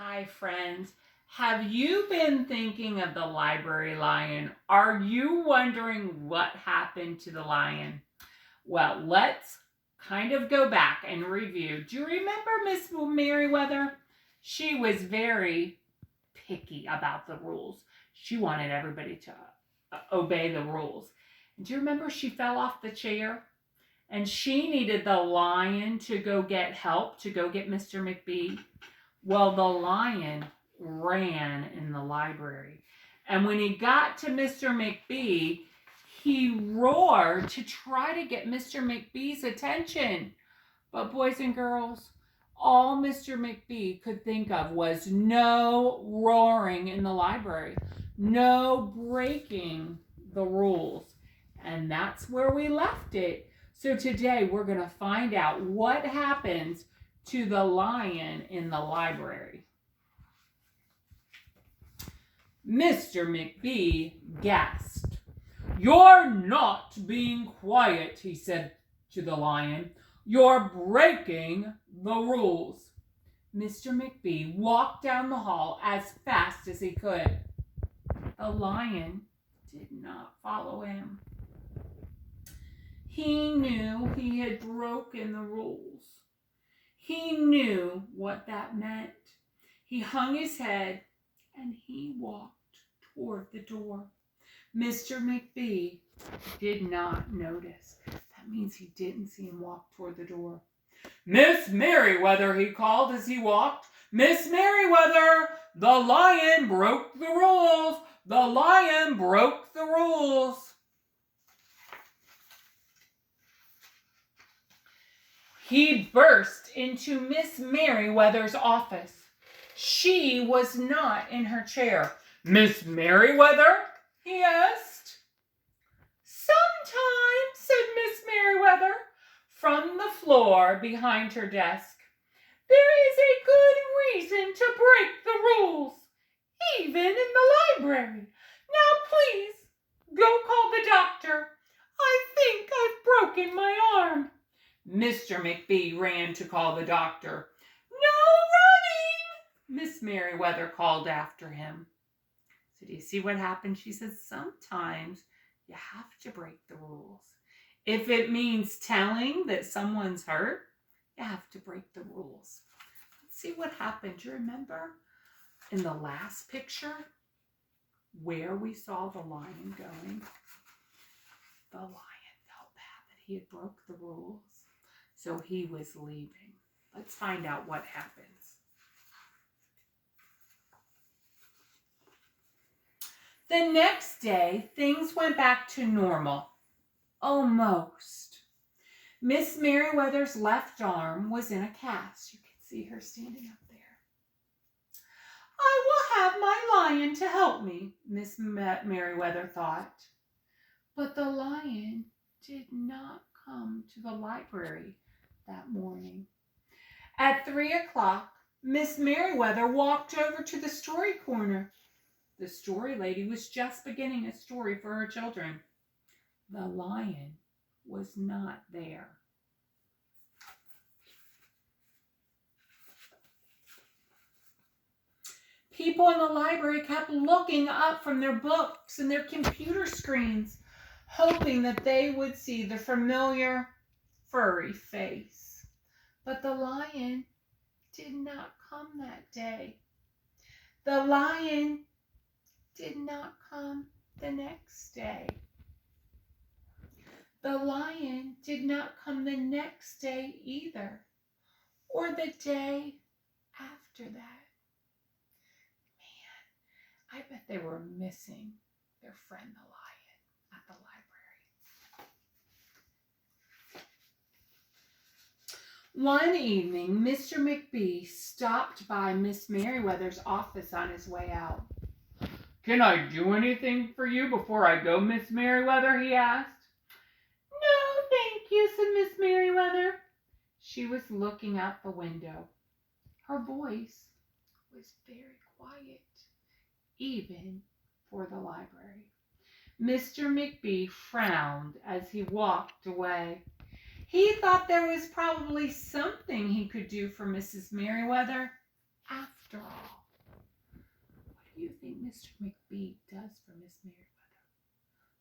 Hi, friends. Have you been thinking of the library lion? Are you wondering what happened to the lion? Well, let's kind of go back and review. Do you remember Miss Merriweather? She was very picky about the rules. She wanted everybody to obey the rules. Do you remember she fell off the chair? And she needed the lion to go get help, to go get Mr. McBee. Well, the lion ran in the library. And when he got to Mr. McBee, he roared to try to get Mr. McBee's attention. But boys and girls, all Mr. McBee could think of was no roaring in the library, no breaking the rules. And that's where we left it. So today we're going to find out what happens to the lion in the library. Mr. McBee gasped. "You're not being quiet," he said to the lion. "You're breaking the rules." Mr. McBee walked down the hall as fast as he could. The lion did not follow him. He knew he had broken the rules. He knew what that meant. He hung his head and he walked toward the door. Mr. McBee did not notice. That means he didn't see him walk toward the door. "Miss Merriweather," he called as he walked. "Miss Merriweather, the lion broke the rules. The lion broke the rules." He burst into Miss Merriweather's office. She was not in her chair. "Miss Merriweather?" he asked. "Sometimes," said Miss Merriweather from the floor behind her desk. "There is a good reason to break the rules, even in the library. Now please, go call the doctor. I think I've broken my arm." Mr. McBee ran to call the doctor. "No running!" Miss Merriweather called after him. So do you see what happened? She says sometimes you have to break the rules. If it means telling that someone's hurt, you have to break the rules. Let's see what happened. Do you remember in the last picture where we saw the lion going? The lion felt bad that he had broke the rules. So he was leaving. Let's find out what happens. The next day, things went back to normal. Almost. Miss Merriweather's left arm was in a cast. You can see her standing up there. "I will have my lion to help me," Miss Merriweather thought. But the lion did not come to the library that morning. At 3 o'clock, Miss Merriweather walked over to the story corner. The story lady was just beginning a story for her children. The lion was not there. People in the library kept looking up from their books and their computer screens, hoping that they would see the familiar furry face. But the lion did not come that day. The lion did not come the next day. The lion did not come the next day either, or the day after that. Man, I bet they were missing their friend the lion at the library. One evening, Mr. McBee stopped by Miss Merriweather's office on his way out. "Can I do anything for you before I go, Miss Merriweather?" he asked. "No, thank you," said Miss Merriweather. She was looking out the window. Her voice was very quiet, even for the library. Mr. McBee frowned as he walked away. He thought there was probably something he could do for Mrs. Merriweather after all. Mr. McBee does for Miss Merriweather?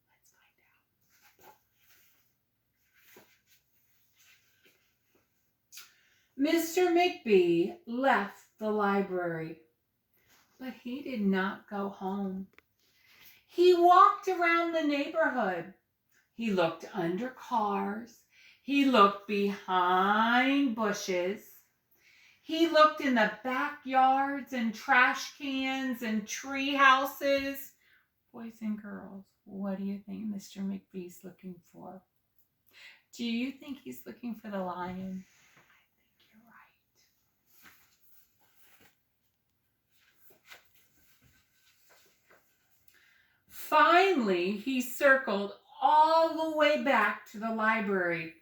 Let's find out. Mr. McBee left the library, but he did not go home. He walked around the neighborhood. He looked under cars. He looked behind bushes. He looked in the backyards and trash cans and tree houses. Boys and girls, what do you think Mr. McBee's looking for? Do you think he's looking for the lion? I think you're right. Finally, he circled all the way back to the library.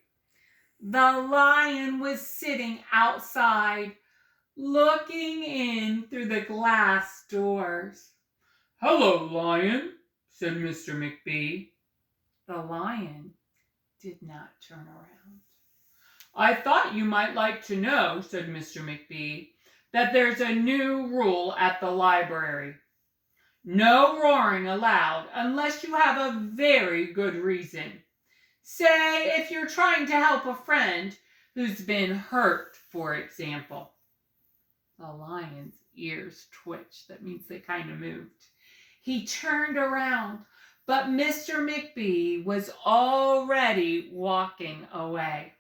The lion was sitting outside, looking in through the glass doors. "Hello, lion," said Mr. McBee. The lion did not turn around. "I thought you might like to know," said Mr. McBee, "that there's a new rule at the library. No roaring allowed unless you have a very good reason. Say if you're trying to help a friend who's been hurt, for example." The lion's ears twitched. That means they kind of moved. He turned around, but Mr. McBee was already walking away.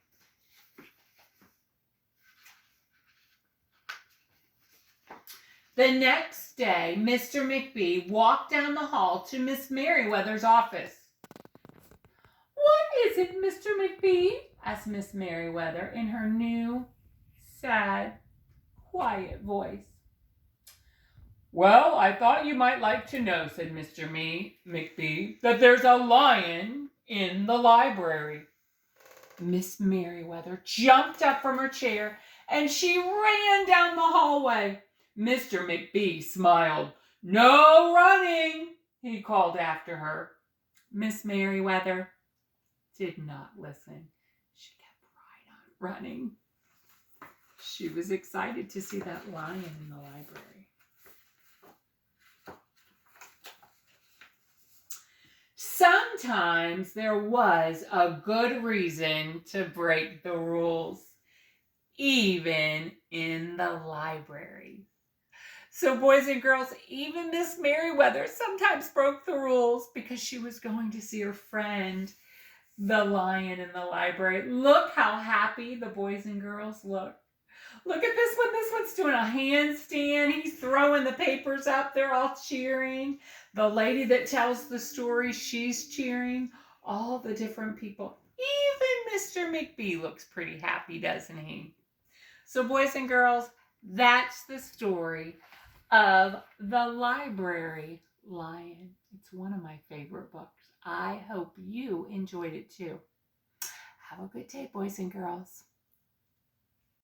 The next day, Mr. McBee walked down the hall to Miss Merriweather's office. "What is it, Mr. McBee?" asked Miss Merriweather in her new, sad, quiet voice. "Well, I thought you might like to know," said Mr. McBee, "that there's a lion in the library." Miss Merriweather jumped up from her chair and she ran down the hallway. Mr. McBee smiled. "No running," he called after her. Miss Merriweather did not listen. She kept right on running. She was excited to see that lion in the library. Sometimes there was a good reason to break the rules, even in the library. So boys and girls, even Miss Merriweather sometimes broke the rules because she was going to see her friend, the lion in the library. Look how happy the boys and girls look. Look at this one. This one's doing a handstand. He's throwing the papers up. They're all cheering. The lady that tells the story, she's cheering. All the different people. Even Mr. McBee looks pretty happy, doesn't he? So boys and girls, that's the story of The Library Lion. It's one of my favorite books. I hope you enjoyed it too. Have a good day, boys and girls.